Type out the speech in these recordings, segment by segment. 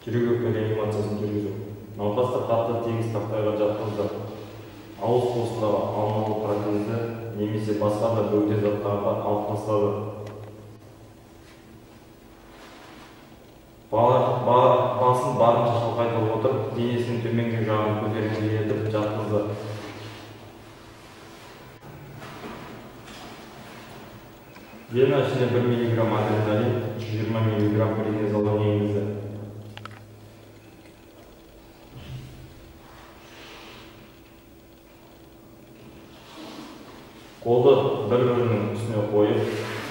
жүрек реанимациясын жүргізу. Науқасты қатты тегіс тақтайға жатқызды. Ауыз қуысындағы алмалы протезді немесе басқа да бөгде заттарға алып тастады. Басын барынша шалқайтып отырып, денесінің төменгі жағын көтеріңкі етіп жатқызды. Вена ішіне 1 мг адреналин, 120 мг преднизолон енгізді. Қолды бір-бірінің үстіне қойып,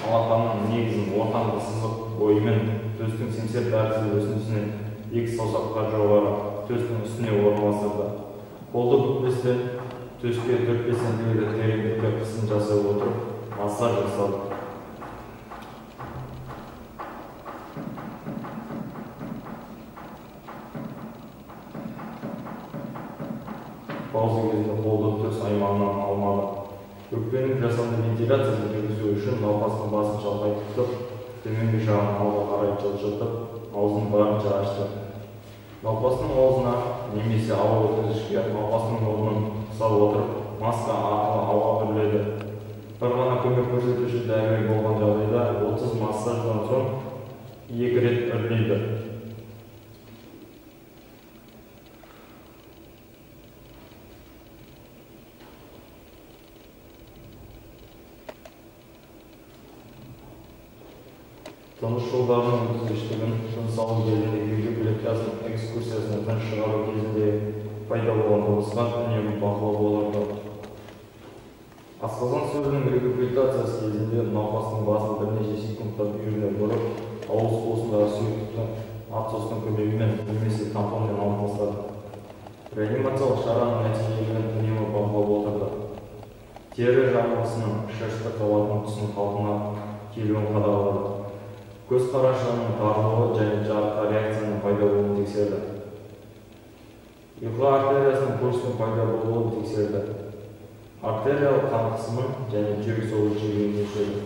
алақанның негізін ортаңғы сызық бойымен төстің семсер тәрізді өсіндісінен 2 саусаққа жоғары төстің үстіне орналастырды. Қолды бүкпестен төске 4-5 см тереңдікте қысын жасай отырып, массаж жасады. Пауза кезінде қолды төс аймағынан алмады. Өкпенің жасанды вентиляциясын жүргізу үшін науқастың басын шалқайтып, төменгі жағын алға қарай жылжытып, аузын барынша ашты. Науқастың аузына немесе ауа өткізгішке науқастың мұрнын ұстап отырып, маска арқылы ауа үрледі. Бір ғана көмек көрсетуші дәрігер болған жағдайда 30 массаждан соң 2 рет үрлейді. Тыныс жолдарының өткізгіштігін тыныс алу кезінде кардиофлексияның экскурсиясынан тыныс шығару кезінде пайда болған дыбысқа үнемі бақылау болады. Асқазан сөзінің регургитациясы кезінде науқастың басын бірнеше секундта бүйіріне бұрып, ауыз қуысындағы сұйықтықты отсостың көмегімен немесе тампонмен алып тастады. Реанимациялық шараның нәтижелігін үнемі бақылап отырды. Тері жамылғысының шашты қабатының тұсының қалпына келуін қадағалады. Көз қарашығының тарылуы және жарыққа реакцияның пайда болуын тексерді. Ұйқы артериясының пульсінің пайда болуын тексерді. Артериялық қан қысымын және жүрек соғу жиілігін өлшеді.